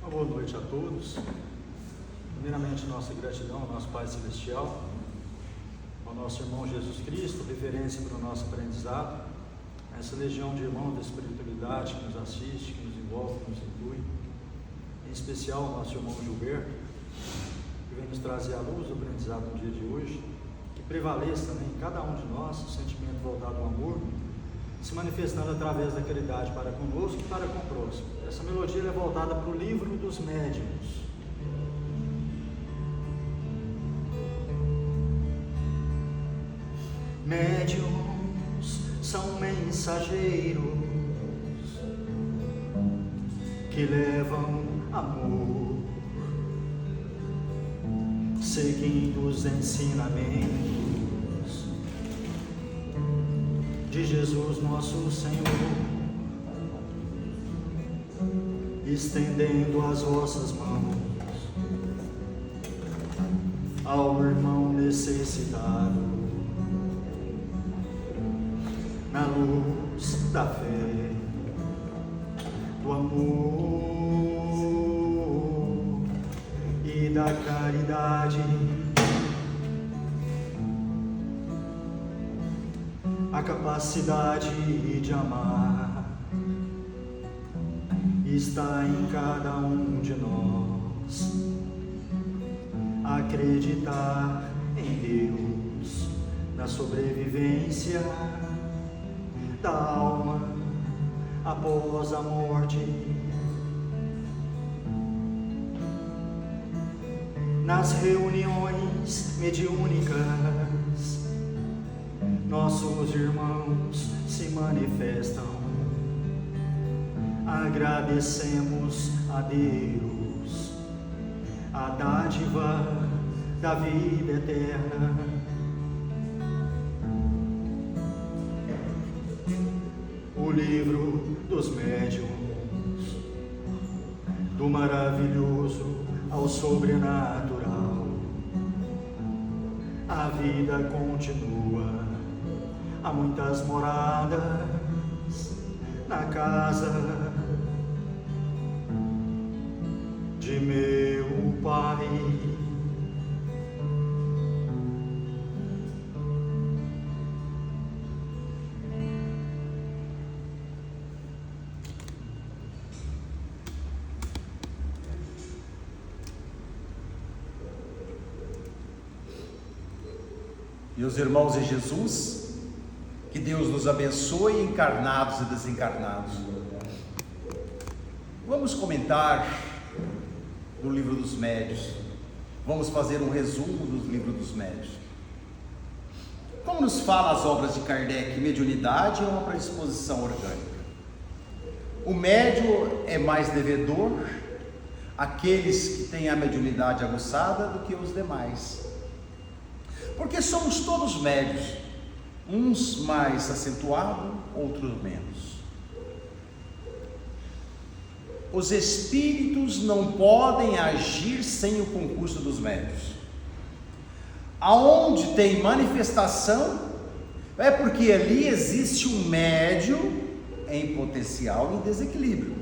Boa noite a todos. Primeiramente, nossa gratidão ao nosso Pai Celestial, ao nosso irmão Jesus Cristo, referência para o nosso aprendizado, a essa legião de irmãos da espiritualidade que nos assiste, que nos envolve, que nos inclui, em especial ao nosso irmão Gilberto, que vem nos trazer à luz do aprendizado no dia de hoje, que prevaleça também em cada um de nós o sentimento voltado ao amor, se manifestando através da caridade para conosco e para com o próximo. Essa melodia é voltada para o livro dos médiuns. Médiuns são mensageiros que levam amor, seguindo os ensinamentos de Jesus nosso Senhor, estendendo as vossas mãos ao irmão necessitado, na luz da fé, do amor e da caridade. A capacidade de amar está em cada um de nós. Acreditar em Deus, na sobrevivência da alma após a morte, nas reuniões mediúnicas nossos irmãos se manifestam. Agradecemos a Deus a dádiva da vida eterna. O livro dos médiuns, do maravilhoso ao sobrenatural. A vida continua. Há muitas moradas na casa de meu Pai. Meus irmãos em Jesus, que Deus nos abençoe, encarnados e desencarnados. Vamos comentar do livro dos médiuns. Vamos fazer um resumo do livro dos médiuns. Como nos fala as obras de Kardec, mediunidade é uma predisposição orgânica. O médium é mais devedor àqueles que têm a mediunidade aguçada do que os demais. Porque somos todos médiuns. Uns mais acentuados, outros menos. Os espíritos não podem agir sem o concurso dos médiuns. Aonde tem manifestação, é porque ali existe um médium em potencial em desequilíbrio.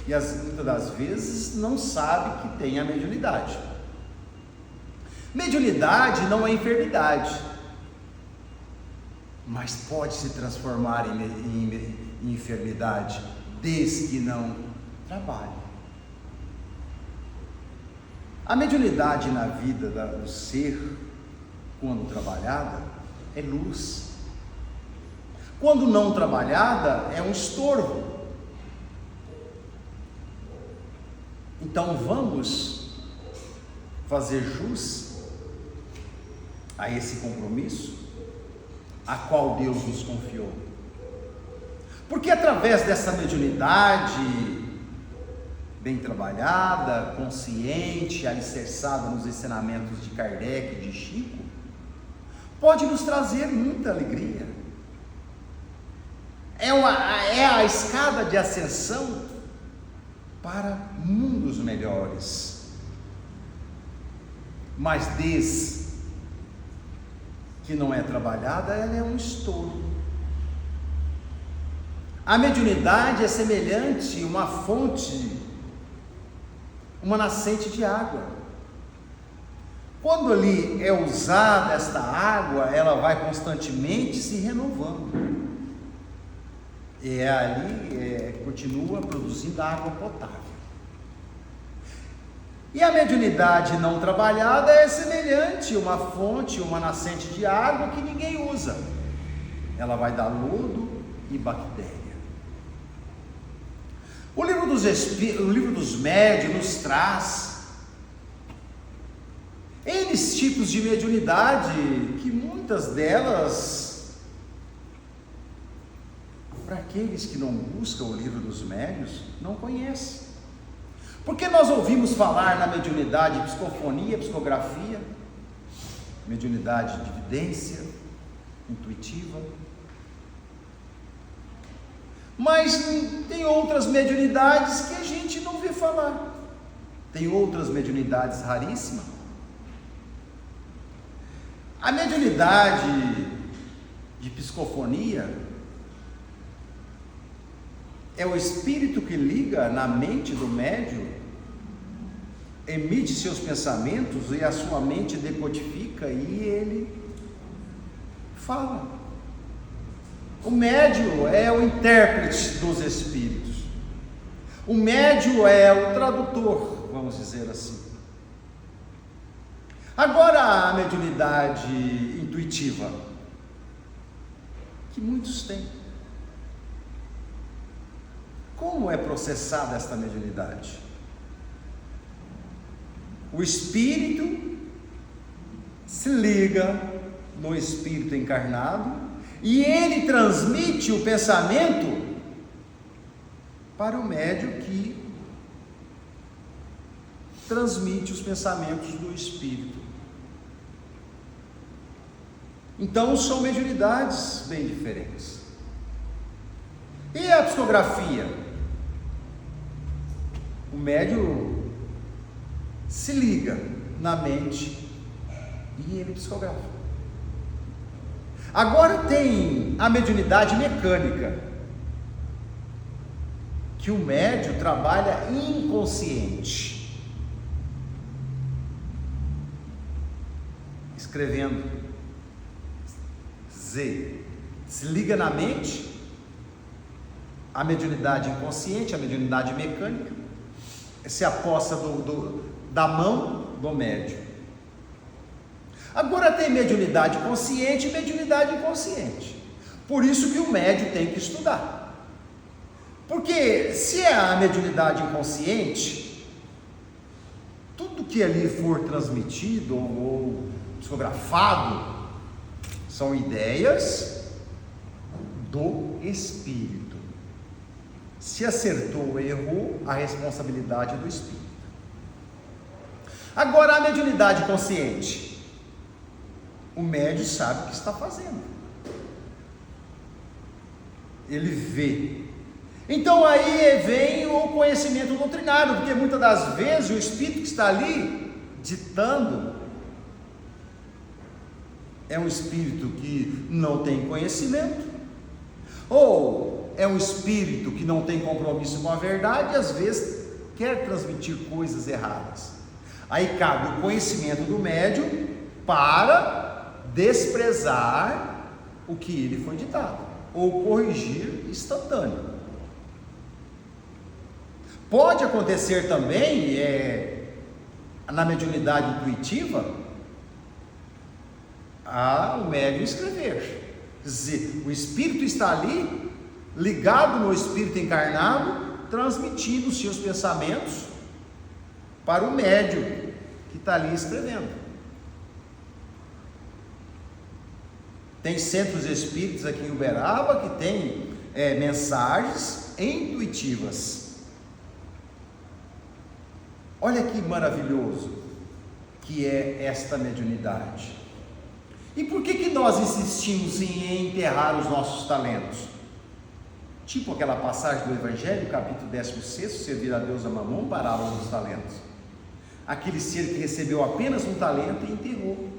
E muitas das vezes não sabe que tem a mediunidade. Mediunidade não é enfermidade, mas pode se transformar em enfermidade, desde que não trabalhe. A mediunidade na vida do ser, quando trabalhada, é luz. Quando não trabalhada, é um estorvo. Então vamos fazer jus a esse compromisso a qual Deus nos confiou. Porque através dessa mediunidade bem trabalhada, consciente, alicerçada nos ensinamentos de Kardec e de Chico, pode nos trazer muita alegria. É a escada de ascensão para mundos melhores. Mas desde que não é trabalhada, ela é um estouro. A mediunidade é semelhante a uma fonte uma nascente de água. Quando ali é usada esta água, ela vai constantemente se renovando. E ali continua produzindo água potável. E a mediunidade não trabalhada é semelhante a uma fonte, uma nascente de água que ninguém usa. Ela vai dar lodo e bactéria. O livro dos médiuns nos traz N tipos de mediunidade, que muitas delas, para aqueles que não buscam o livro dos médiuns, não conhecem. Porque nós ouvimos falar na mediunidade, psicofonia, psicografia, mediunidade de evidência, intuitiva. Mas tem outras mediunidades que a gente não vê falar. Tem outras mediunidades raríssimas. A mediunidade de psicofonia é o espírito que liga na mente do médium, emite seus pensamentos e a sua mente decodifica e ele fala. O médium é o intérprete dos espíritos. O médium é o tradutor, vamos dizer assim. Agora a mediunidade intuitiva, que muitos têm. Como é processada esta mediunidade? O espírito se liga no espírito encarnado e ele transmite o pensamento para o médium que transmite os pensamentos do espírito. Então são mediunidades bem diferentes. E a psicografia? O médium se liga na mente e ele psicografa. Agora tem a mediunidade mecânica, que o médium trabalha inconsciente, escrevendo Z, se liga na mente. A mediunidade inconsciente, a mediunidade mecânica, se aposta da mão do médium. Agora tem mediunidade consciente e mediunidade inconsciente. Por isso que o médium tem que estudar. Porque se é a mediunidade inconsciente, tudo que ali for transmitido ou psicografado são ideias do espírito. Se acertou ou errou, a responsabilidade é do espírito. Agora a mediunidade consciente, o médium sabe o que está fazendo, ele vê. Então aí vem o conhecimento doutrinário, porque muitas das vezes o espírito que está ali ditando é um espírito que não tem conhecimento, ou é um espírito que não tem compromisso com a verdade e às vezes quer transmitir coisas erradas. Aí cabe o conhecimento do médium para desprezar o que ele foi ditado, ou corrigir instantâneo. Pode acontecer também, na mediunidade intuitiva, o médium escrever. Quer dizer, o espírito está ali, ligado no espírito encarnado, transmitindo os seus pensamentos para o médium que está ali escrevendo. Tem centros espíritas aqui em Uberaba que tem mensagens intuitivas. Olha que maravilhoso que é esta mediunidade. E por que nós insistimos em enterrar os nossos talentos? Tipo aquela passagem do Evangelho, capítulo 16, servir a Deus a mamão, parábola dos talentos. Aquele ser que recebeu apenas um talento e enterrou.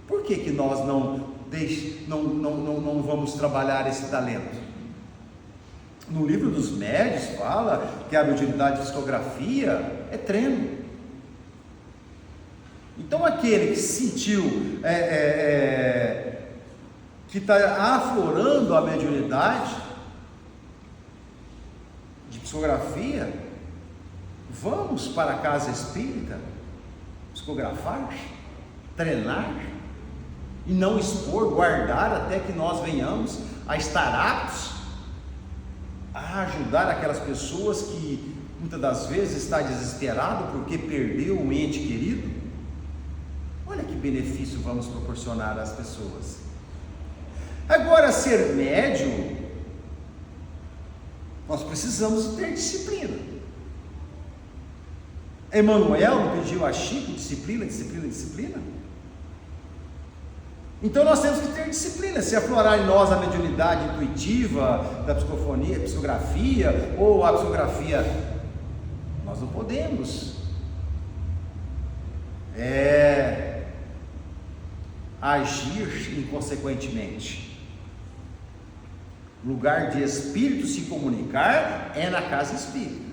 Por que nós não vamos trabalhar esse talento? No livro dos médios fala que a mediunidade de psicografia é treino. Então aquele que sentiu que está aflorando a mediunidade de psicografia, vamos para a casa espírita psicografar, treinar e não expor, guardar até que nós venhamos a estar aptos a ajudar aquelas pessoas que muitas das vezes está desesperado porque perdeu um ente querido. Olha que benefício vamos proporcionar às pessoas. Agora, ser médium, nós precisamos ter disciplina. Emmanuel pediu a Chico disciplina, disciplina, disciplina. Então nós temos que ter disciplina. Se aflorar em nós a mediunidade intuitiva da psicofonia, psicografia ou a psicografia, nós não podemos agir inconsequentemente. Lugar de espírito se comunicar é na casa espírita.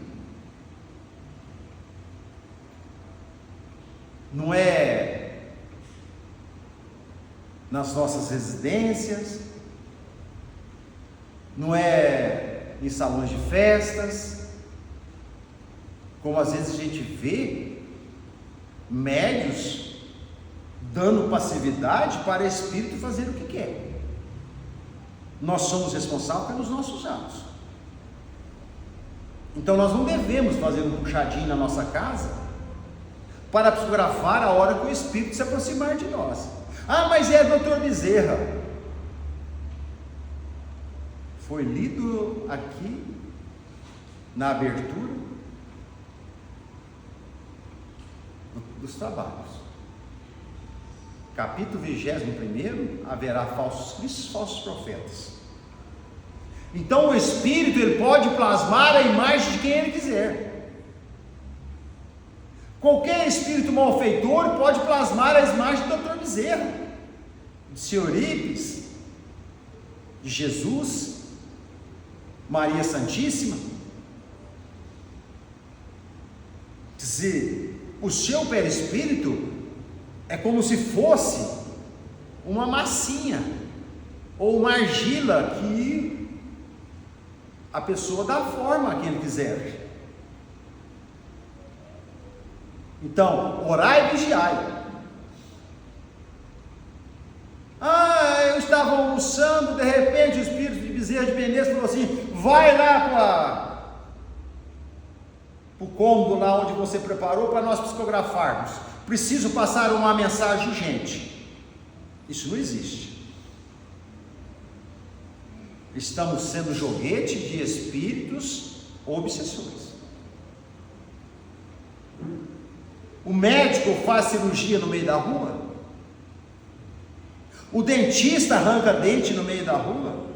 Não é nas nossas residências, não é em salões de festas, como às vezes a gente vê médios dando passividade para espírito fazer o que quer. Nós somos responsáveis pelos nossos atos. Então nós não devemos fazer um puxadinho na nossa casa para psicografar a hora que o espírito se aproximar de nós. Ah, mas é Dr. Bezerra. Foi lido aqui na abertura dos trabalhos. Capítulo 21, haverá falsos cristos, falsos profetas. Então o Espírito, ele pode plasmar a imagem de quem ele quiser. Qualquer espírito malfeitor pode plasmar a imagem do Dr. Bezerra, de Sr. Eurípides, de Jesus, Maria Santíssima. Quer dizer, o seu perispírito é como se fosse uma massinha ou uma argila que a pessoa dá forma a quem ele quiser. Então, orai e vigiai. Eu estava almoçando, de repente o espírito de Bezerra de Menezes falou assim: vai lá para o cômodo lá onde você preparou para nós psicografarmos. Preciso passar uma mensagem urgente. Isso não existe. Estamos sendo joguete de espíritos ou obsessores. O médico faz cirurgia no meio da rua. O dentista arranca dente no meio da rua.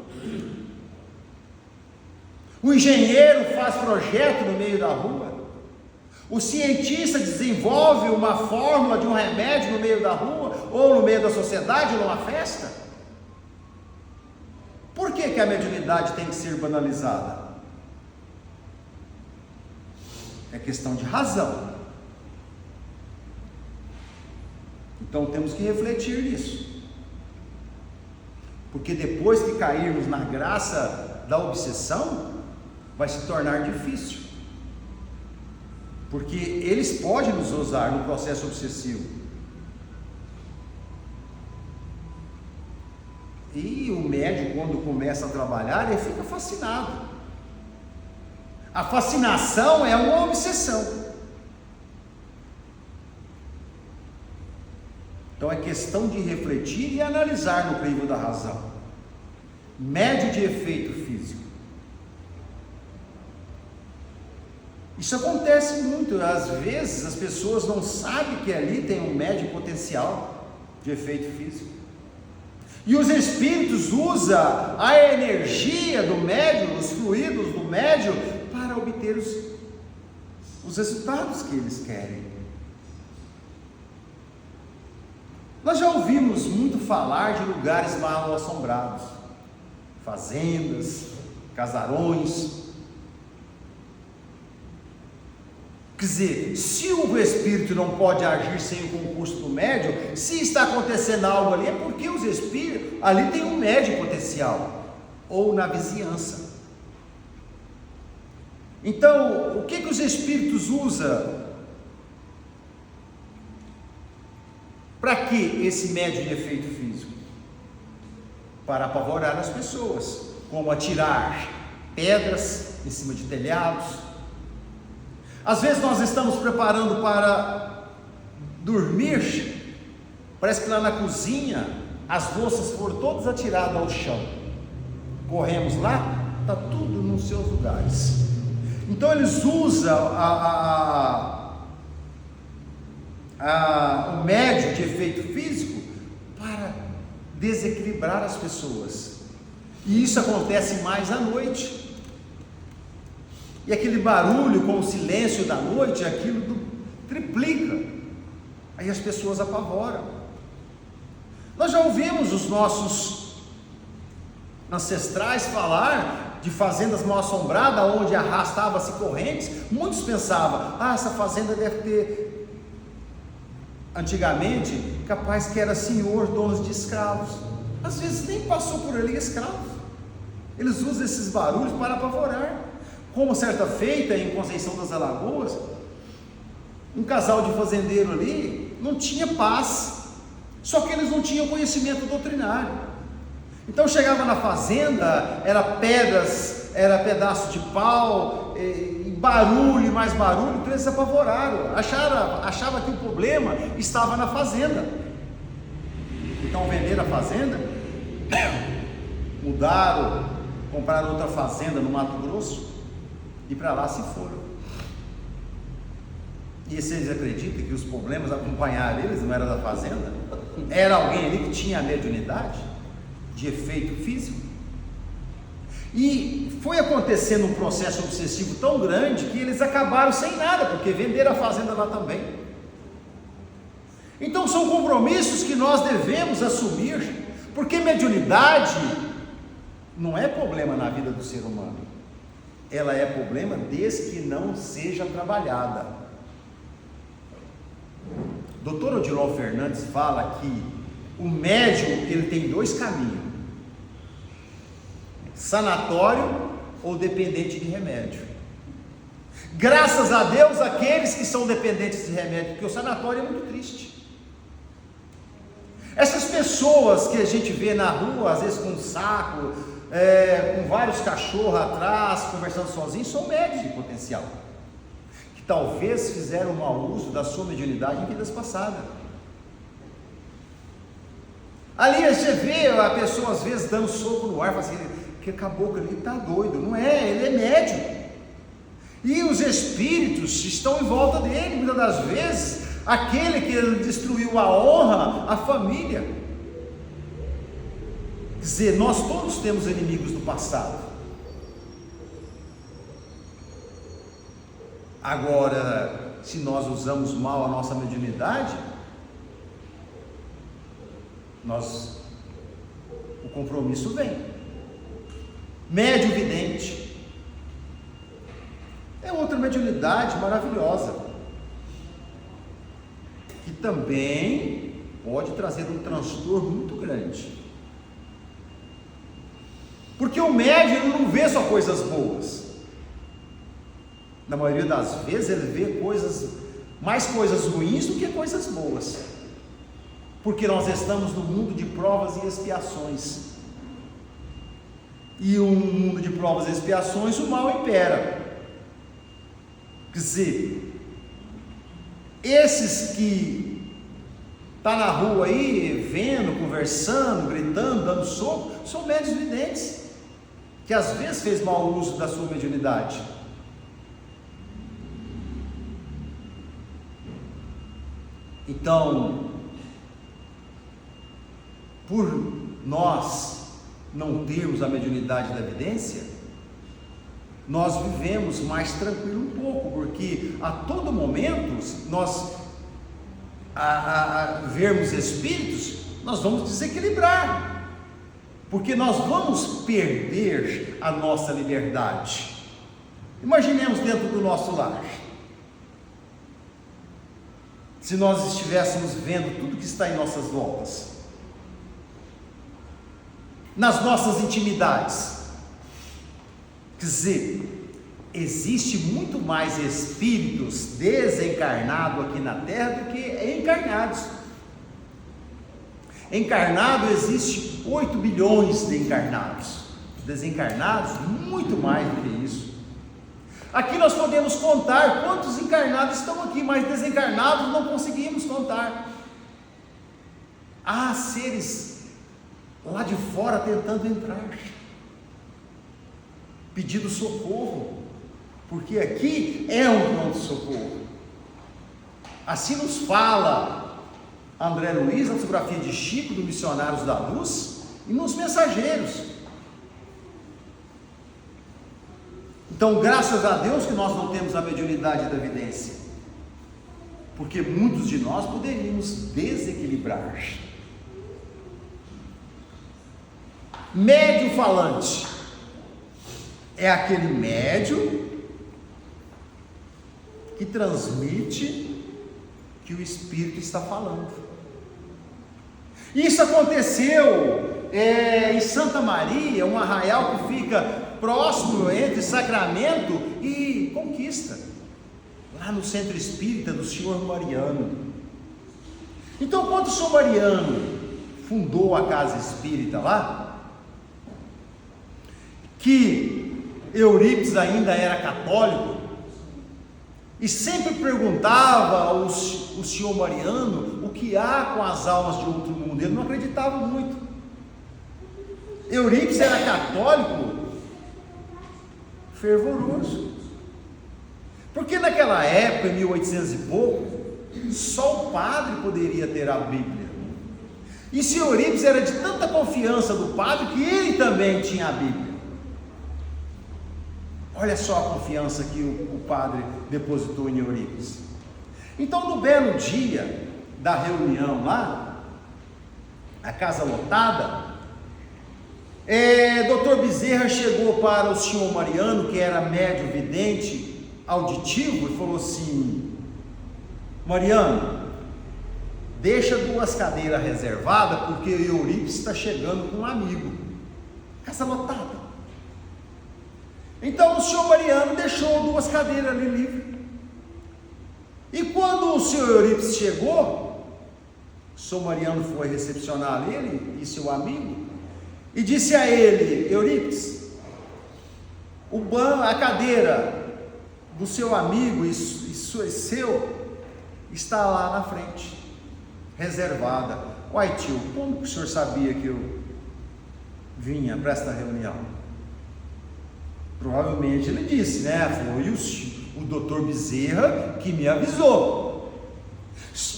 O engenheiro faz projeto no meio da rua. O cientista desenvolve uma fórmula de um remédio no meio da rua, ou no meio da sociedade, ou numa festa. Por que a mediunidade tem que ser banalizada? É questão de razão. Então temos que refletir nisso. Porque depois que cairmos na graça da obsessão, vai se tornar difícil. Porque eles podem nos usar no processo obsessivo. E o médium, quando começa a trabalhar, ele fica fascinado. A fascinação é uma obsessão. Então é questão de refletir e analisar no crivo da razão. Médio de efeito físico. Isso acontece muito, às vezes as pessoas não sabem que ali tem um médio potencial de efeito físico. E os espíritos usam a energia do médium, os fluidos do médium, para obter os resultados que eles querem. Nós já ouvimos muito falar de lugares mal assombrados, fazendas, casarões. Quer dizer, se o espírito não pode agir sem o concurso do médium, se está acontecendo algo ali, é porque os espíritos, ali tem um médium potencial, ou na vizinhança. Então, o que os espíritos usam para que esse médium de efeito físico? Para apavorar as pessoas, como atirar pedras em cima de telhados. Às vezes nós estamos preparando para dormir, parece que lá na cozinha as louças foram todas atiradas ao chão. Corremos lá, está tudo nos seus lugares. Então eles usam o médium de efeito físico para desequilibrar as pessoas. E isso acontece mais à noite. E aquele barulho com o silêncio da noite, aquilo triplica. Aí as pessoas apavoram. Nós já ouvimos os nossos ancestrais falar de fazendas mal assombradas, onde arrastava-se correntes. Muitos pensavam, essa fazenda deve ter, antigamente, capaz que era senhor, donos de escravos. Às vezes nem passou por ali escravo. Eles usam esses barulhos para apavorar. Como certa feita em Conceição das Alagoas, um casal de fazendeiro ali não tinha paz, só que eles não tinham conhecimento doutrinário. Então chegava na fazenda, era pedras, era pedaço de pau, e barulho e mais barulho, então eles se apavoraram, achavam que o problema estava na fazenda. Então venderam a fazenda, mudaram, compraram outra fazenda no Mato Grosso, e para lá se foram. E vocês acreditam que os problemas acompanharam eles? Não era da fazenda? Era alguém ali que tinha a mediunidade de efeito físico. E foi acontecendo um processo obsessivo tão grande que eles acabaram sem nada, porque venderam a fazenda lá também. Então são compromissos que nós devemos assumir, porque mediunidade não é problema na vida do ser humano. Ela é problema desde que não seja trabalhada. Dr. Odilon Fernandes fala que o médium ele tem dois caminhos: sanatório ou dependente de remédio. Graças a Deus aqueles que são dependentes de remédio, porque o sanatório é muito triste. Essas pessoas que a gente vê na rua, às vezes com um saco, com vários cachorros atrás, conversando sozinhos, são médios de potencial, que talvez fizeram mau uso da sua mediunidade em vidas passadas. Ali você vê a pessoa às vezes dando soco no ar, fala assim, que caboclo ali está doido. Não é, ele é médium. E os espíritos estão em volta dele, muitas das vezes, aquele que destruiu a honra, a família. Quer dizer, nós todos temos inimigos do passado. Agora, se nós usamos mal a nossa mediunidade, o compromisso vem. Médium vidente é outra mediunidade maravilhosa, que também pode trazer um transtorno muito grande. Porque o médium não vê só coisas boas. Na maioria das vezes ele vê mais coisas ruins do que coisas boas. Porque nós estamos no mundo de provas e expiações. E um mundo de provas e expiações, o mal impera. Quer dizer, esses que estão na rua aí, vendo, conversando, gritando, dando soco, são médiuns videntes, que às vezes fez mau uso da sua mediunidade. Então, por nós não termos a mediunidade da evidência, nós vivemos mais tranquilo um pouco, porque a todo momento nós vermos espíritos, nós vamos desequilibrar, porque nós vamos perder a nossa liberdade. Imaginemos dentro do nosso lar, se nós estivéssemos vendo tudo que está em nossas voltas, nas nossas intimidades. Quer dizer, existe muito mais espíritos desencarnados aqui na Terra do que encarnados. Encarnado existe 8 bilhões de encarnados, desencarnados muito mais do que isso. Aqui nós podemos contar quantos encarnados estão aqui, mas desencarnados não conseguimos contar. Há seres lá de fora tentando entrar, pedindo socorro, porque aqui é um pronto-socorro. Assim nos fala André Luiz, na fotografia de Chico, do Missionários da Luz, e nos Mensageiros. Então, graças a Deus que nós não temos a mediunidade da evidência, porque muitos de nós poderíamos desequilibrar. Médium falante é aquele médium que transmite que o Espírito está falando. Isso aconteceu em Santa Maria, um arraial que fica próximo entre Sacramento e Conquista, lá no Centro Espírita do Senhor Mariano. Então, quando o Senhor Mariano fundou a casa espírita lá, que Eurípides ainda era católico, e sempre perguntava ao senhor Mariano o que há com as almas de outro mundo. Ele não acreditava muito. Eurípides era católico fervoroso, porque naquela época, em 1800 e pouco, só o padre poderia ter a Bíblia. E se Eurípides era de tanta confiança do padre que ele também tinha a Bíblia. Olha só a confiança que o padre depositou em Eurípides. Então, no belo dia da reunião lá, a casa lotada, Dr. Bezerra chegou para o senhor Mariano, que era médium vidente auditivo, e falou assim: Mariano, deixa 2 cadeiras reservadas, porque Eurípides está chegando com um amigo. Casa lotada. Então o senhor Mariano deixou 2 cadeiras ali livres. E quando o senhor Eurípides chegou, o senhor Mariano foi recepcionar ele e seu amigo, e disse a ele: Eurípides, a cadeira do seu amigo e seu está lá na frente, reservada. Uai, tio, como que o senhor sabia que eu vinha para esta reunião? Provavelmente ele disse, né? Foi o doutor Bezerra que me avisou.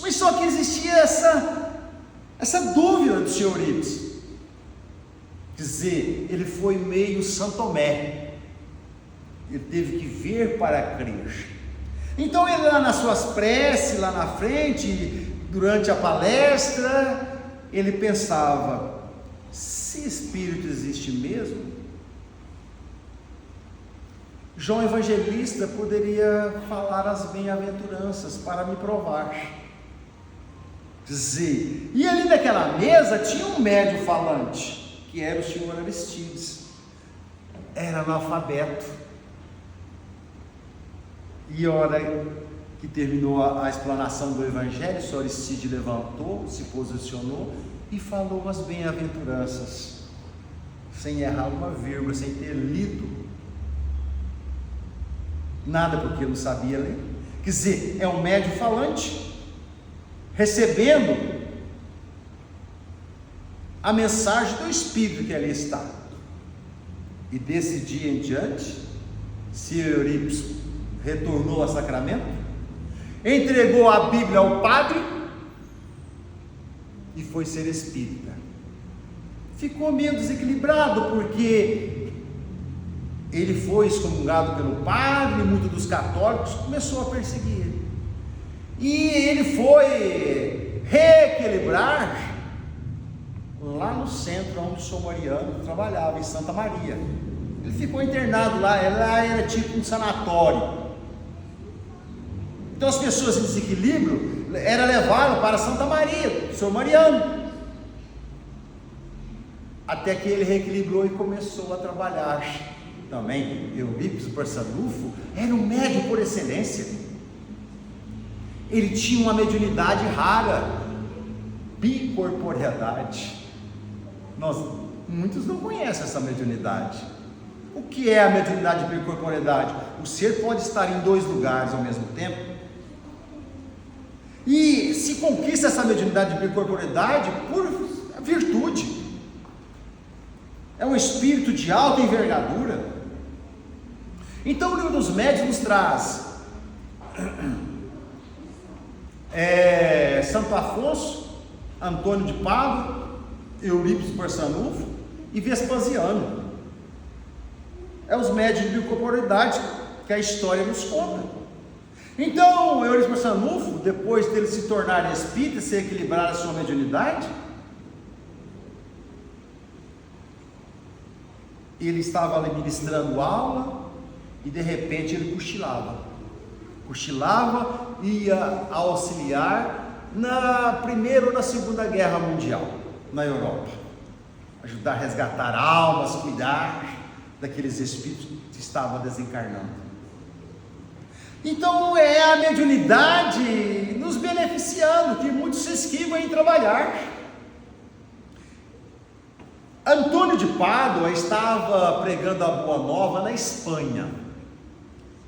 Mas só que existia essa dúvida do senhor Eurípides. Quer dizer, ele foi meio São Tomé. Ele teve que ver para crer. Então ele lá nas suas preces, lá na frente, durante a palestra, ele pensava: se Espírito existe mesmo, João Evangelista poderia falar as bem-aventuranças para me provar. Dizer, e ali naquela mesa tinha um médium falante, que era o senhor Aristides, era analfabeto. E a hora que terminou a explanação do Evangelho, o senhor Aristides levantou, se posicionou e falou as bem-aventuranças, sem errar uma vírgula, sem ter lido nada, porque não sabia ler. Quer dizer, é um médium falante, recebendo a mensagem do Espírito que ali está. E desse dia em diante, se Eurípides retornou a Sacramento, entregou a Bíblia ao padre e foi ser espírita. Ficou meio desequilibrado, porque ele foi excomungado pelo padre, e muitos dos católicos começou a perseguir ele. E ele foi reequilibrar lá no centro onde o senhor Mariano trabalhava, em Santa Maria. Ele ficou internado lá era tipo um sanatório. Então as pessoas em desequilíbrio levaram para Santa Maria, o senhor Mariano, até que ele reequilibrou e começou a trabalhar. Também Eurípides Barçanufo era um médium por excelência. Ele tinha uma mediunidade rara, bicorporeidade. Muitos não conhecem essa mediunidade. O que é a mediunidade de bicorporeidade? O ser pode estar em 2 lugares ao mesmo tempo. E se conquista essa mediunidade de bicorporeidade por virtude. É um espírito de alta envergadura. Então o livro dos médiuns nos traz Santo Afonso, Antônio de Pádua, Eurípides Barçanufo e Vespasiano. É os médiuns de bicorporeidade que a história nos conta. Então Eurípides Barçanufo, depois dele se tornar espírita e se equilibrar a sua mediunidade, ele estava ali ministrando aula e de repente ele cochilava, ia auxiliar na Primeira ou na Segunda Guerra Mundial na Europa, ajudar a resgatar almas, cuidar daqueles espíritos que estavam desencarnando. Então é a mediunidade nos beneficiando, que muitos se esquivam em trabalhar. Antônio de Pádua estava pregando a Boa Nova na Espanha.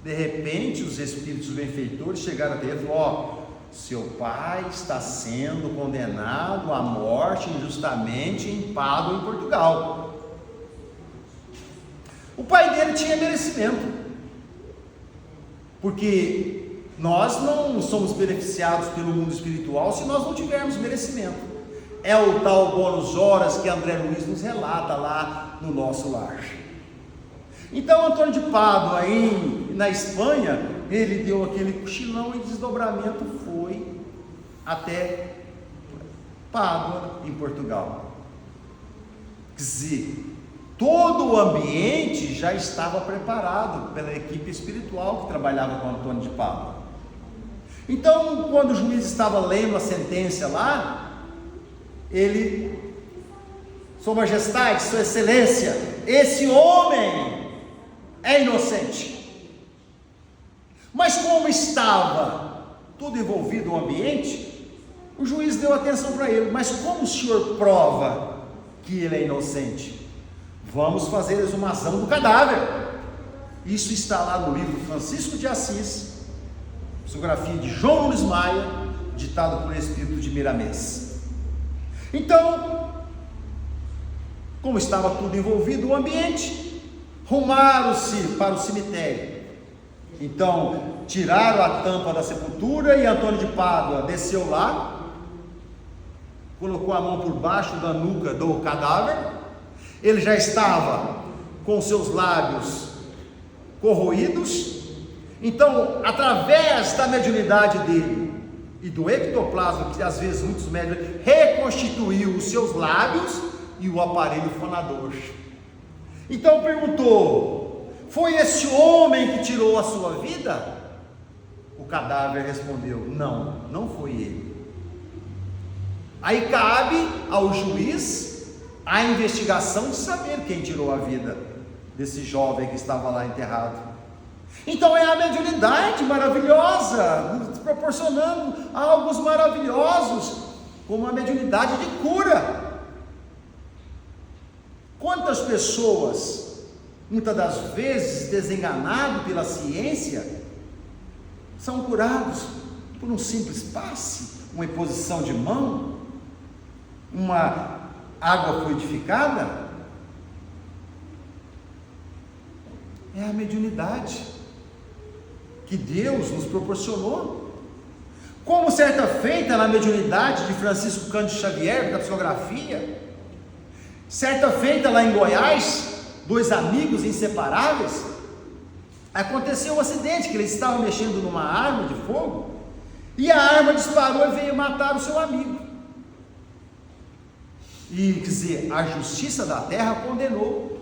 De repente os espíritos benfeitores chegaram até ele e falaram: seu pai está sendo condenado à morte injustamente em Pádua, em Portugal. O pai dele tinha merecimento, porque nós não somos beneficiados pelo mundo espiritual se nós não tivermos merecimento. É o tal bônus horas que André Luiz nos relata lá no Nosso Lar. Então Antônio de Pádua, na Espanha, ele deu aquele cochilão e desdobramento foi até Pádua, em Portugal. Quer dizer, todo o ambiente já estava preparado pela equipe espiritual que trabalhava com Antônio de Pádua. Então, quando o juiz estava lendo a sentença lá, ele: Sua Majestade, Sua Excelência, esse homem é inocente. Mas como estava tudo envolvido no ambiente, o juiz deu atenção para ele. Mas como o senhor prova que ele é inocente? Vamos fazer a exumação do cadáver. Isso está lá no livro Francisco de Assis, psicografia de João Nunes Maia, ditado por Espírito de Miramês. Então, como estava tudo envolvido no ambiente, rumaram-se para o cemitério. Então, tiraram a tampa da sepultura e Antônio de Pádua desceu lá, colocou a mão por baixo da nuca do cadáver. Ele já estava com seus lábios corroídos. Então, através da mediunidade dele e do ectoplasma, que às vezes muitos médiuns reconstituiu os seus lábios e o aparelho fonador. Então perguntou: foi esse homem que tirou a sua vida? O cadáver respondeu: não, não foi ele. Aí cabe ao juiz a investigação de saber quem tirou a vida desse jovem que estava lá enterrado. Então é a mediunidade maravilhosa, nos proporcionando algo maravilhosos, como a mediunidade de cura. Quantas pessoas, muitas das vezes desenganadas pela ciência, são curados por um simples passe, uma imposição de mão, uma água fluidificada? É a mediunidade que Deus nos proporcionou. Como certa feita na mediunidade de Francisco Cândido Xavier, da psicografia, certa feita lá em Goiás, 2 amigos inseparáveis, aconteceu um acidente, que eles estavam mexendo numa arma de fogo, e a arma disparou e veio matar o seu amigo. E, quer dizer, a justiça da terra condenou,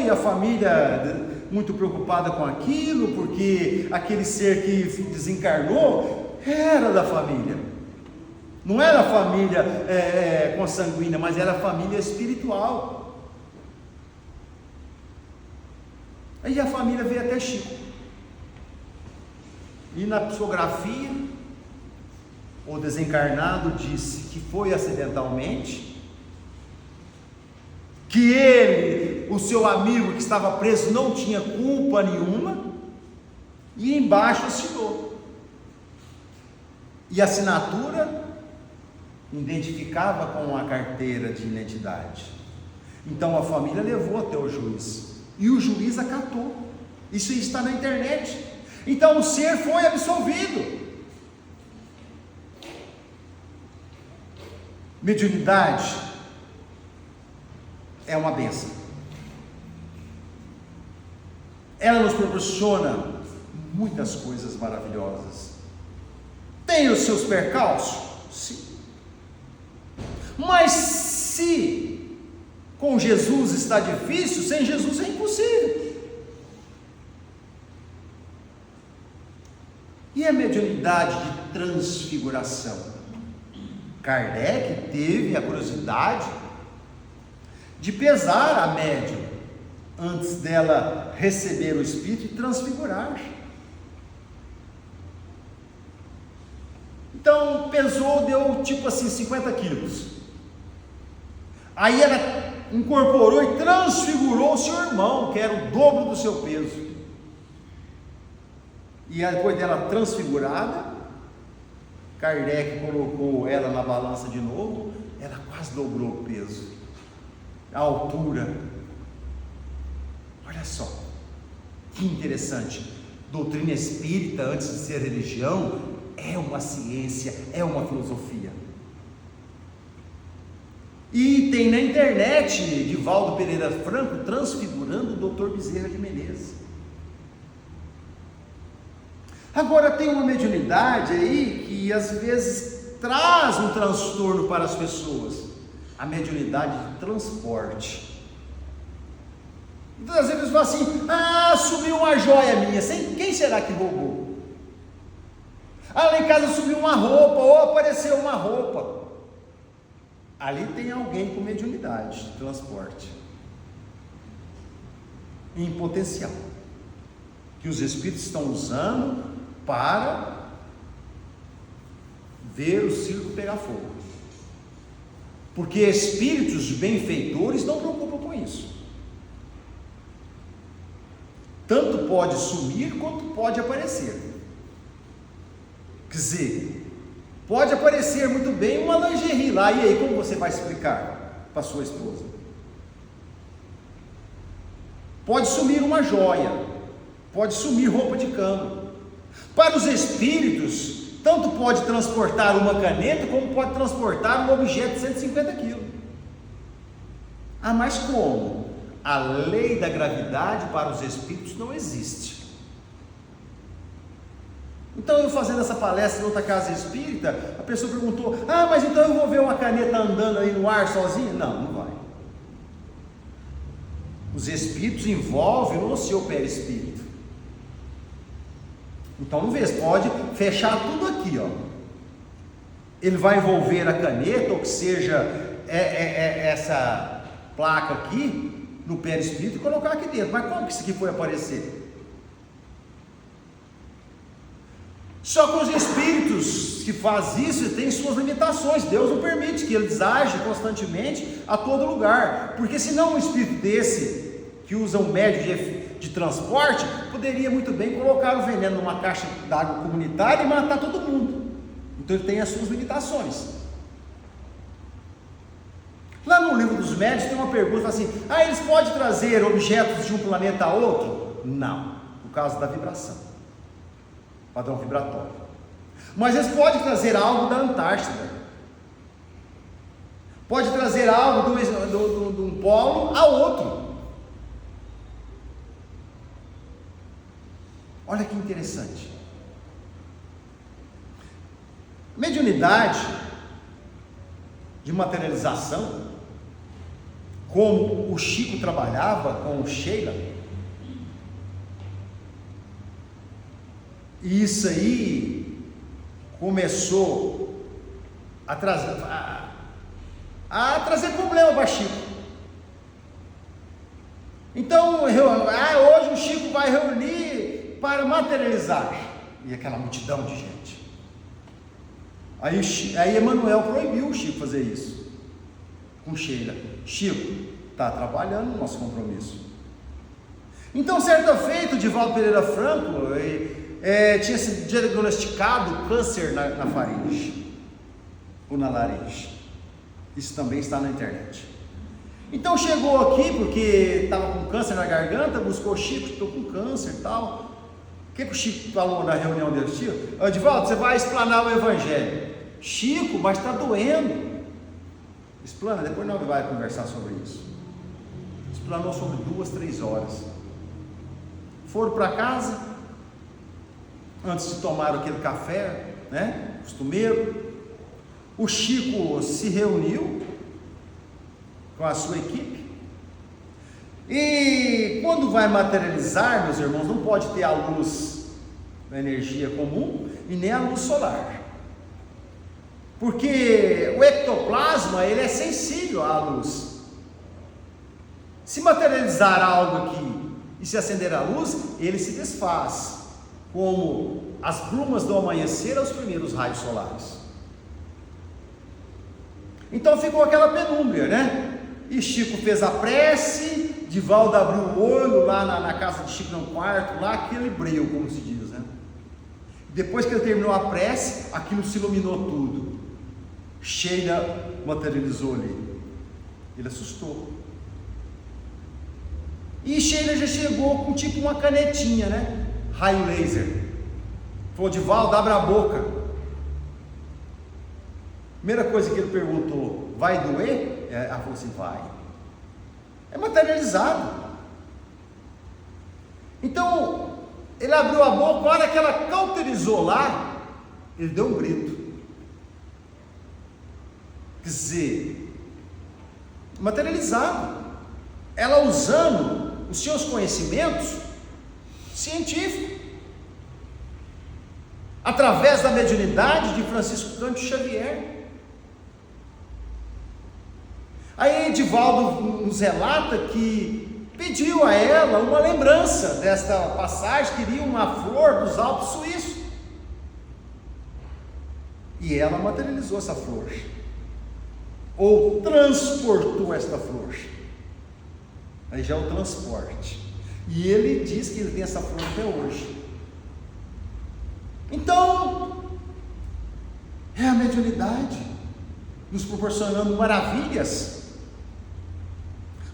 e a família muito preocupada com aquilo, porque aquele ser que desencarnou era da família, não era a família consanguínea, mas era a família espiritual. Aí a família veio até Chico, e na psicografia o desencarnado disse que foi acidentalmente, que ele, o seu amigo que estava preso, não tinha culpa nenhuma, e embaixo assinou, e a assinatura identificava com a carteira de identidade. Então a família levou até o juiz, e o juiz acatou. Isso está na internet. Então o ser foi absolvido. Mediunidade é uma bênção. Ela nos proporciona muitas coisas maravilhosas. Tem os seus percalços? Sim. Mas se com Jesus está difícil, sem Jesus é impossível. E a mediunidade de transfiguração? Kardec teve a curiosidade de pesar a médium antes dela receber o Espírito e transfigurar. Então pesou, deu tipo assim 50 quilos. Aí ela incorporou e transfigurou o seu irmão, que era o dobro do seu peso. E depois dela transfigurada, Kardec colocou ela na balança de novo, ela quase dobrou o peso, a altura. Olha só, que interessante. Doutrina espírita, antes de ser religião, é uma ciência, é uma filosofia. E tem na internet, Divaldo Pereira Franco transfigurando o Dr. Bezerra de Menezes. Agora tem uma mediunidade aí que às vezes traz um transtorno para as pessoas, a mediunidade de transporte. Então às vezes fala assim: sumiu uma joia minha, quem será que roubou? Lá em casa sumiu uma roupa, ou apareceu uma roupa. Ali tem alguém com mediunidade de transporte em potencial, que os espíritos estão usando para ver o circo pegar fogo, porque espíritos benfeitores não preocupam com isso. Tanto pode sumir quanto pode aparecer. Quer dizer, pode aparecer muito bem uma lingerie lá, e aí como você vai explicar para sua esposa? Pode sumir uma joia, pode sumir roupa de cama. Para os espíritos, tanto pode transportar uma caneta, como pode transportar um objeto de 150 quilos. Mas como? A lei da gravidade para os espíritos não existe. Então eu fazendo essa palestra em outra casa espírita, a pessoa perguntou: mas então eu vou ver uma caneta andando aí no ar sozinha? Não, não vai. Os espíritos envolvem no seu perispírito. Então não vê, pode fechar tudo aqui, ó. Ele vai envolver a caneta, ou que seja, essa placa aqui, no perispírito e colocar aqui dentro. Mas como que isso aqui foi aparecer? Só que os espíritos que fazem isso têm suas limitações. Deus não permite que eles agem constantemente a todo lugar, porque senão um espírito desse, que usa um médio de transporte, poderia muito bem colocar o veneno numa caixa d'água comunitária e matar todo mundo. Então ele tem as suas limitações. Lá no livro dos médios tem uma pergunta assim: eles podem trazer objetos de um planeta a outro? Não, por causa da vibração, padrão vibratório. Mas eles podem trazer algo da Antártida, pode trazer algo de um polo a outro. Olha que interessante. de materialização, como o Chico trabalhava com o Sheila. E isso aí começou a trazer problema para Chico. Então, hoje o Chico vai reunir para materializar. E aquela multidão de gente. Aí Emmanuel proibiu o Chico fazer isso com Sheila. Chico, está trabalhando no nosso compromisso. Então, certa feita, o Divaldo Pereira Franco tinha sido diagnosticado câncer na faringe ou na laringe. Isso também está na internet. Então chegou aqui porque estava com câncer na garganta, buscou o Chico, estou com câncer e tal. O que o Chico falou na reunião dele? Chico, Edivaldo, você vai explanar o Evangelho. Chico, mas está doendo. Explana, depois nós vamos conversar sobre isso. Explanou sobre 2, 3 horas. Foram para casa, antes de tomar aquele café, né, costumeiro. O Chico se reuniu com a sua equipe. E quando vai materializar, meus irmãos, não pode ter a luz da energia comum e nem a luz solar. Porque o ectoplasma, ele é sensível à luz. Se materializar algo aqui e se acender a luz, ele se desfaz, como as brumas do amanhecer aos primeiros raios solares. Então ficou aquela penúmbria, né? E Chico fez a prece, Divaldo abriu o olho lá na casa de Chico, no quarto, lá aquele breu, como se diz, né? Depois que ele terminou a prece, aquilo se iluminou tudo. Sheila materializou ali. Ele assustou. E Sheila já chegou com tipo uma canetinha, né? Raio laser. Falou, Divaldo, abre a boca. Primeira coisa que ele perguntou, vai doer? Ela falou assim, vai. É materializado. Então, ele abriu a boca, a hora que ela cauterizou lá, ele deu um grito. Quer dizer, materializado. Ela usando os seus conhecimentos científicos, através da mediunidade de Francisco Cândido Xavier. Aí Edivaldo nos relata que pediu a ela uma lembrança desta passagem, queria uma flor dos Alpes suíços. E ela materializou essa flor, ou transportou esta flor. Aí já é o transporte. E ele diz que ele tem essa flor até hoje. Então, é a mediunidade nos proporcionando maravilhas.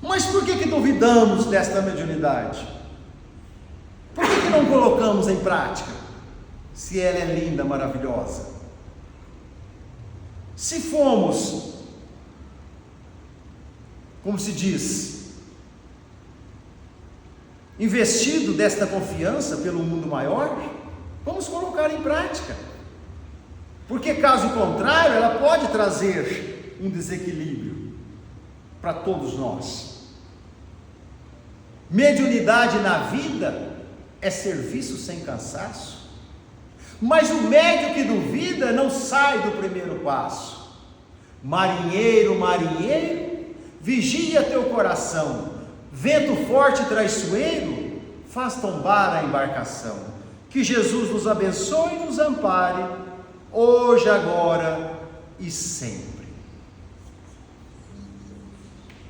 Mas por que duvidamos desta mediunidade? Por que não colocamos em prática? Se ela é linda, maravilhosa. Se fomos, como se diz, investido desta confiança pelo mundo maior, vamos colocar em prática. Porque caso contrário, ela pode trazer um desequilíbrio para todos nós. Mediunidade na vida é serviço sem cansaço. Mas o médium que duvida não sai do primeiro passo. Marinheiro, marinheiro, vigia teu coração. Vento forte e traiçoeiro faz tombar a embarcação. Que Jesus nos abençoe e nos ampare, hoje, agora e sempre.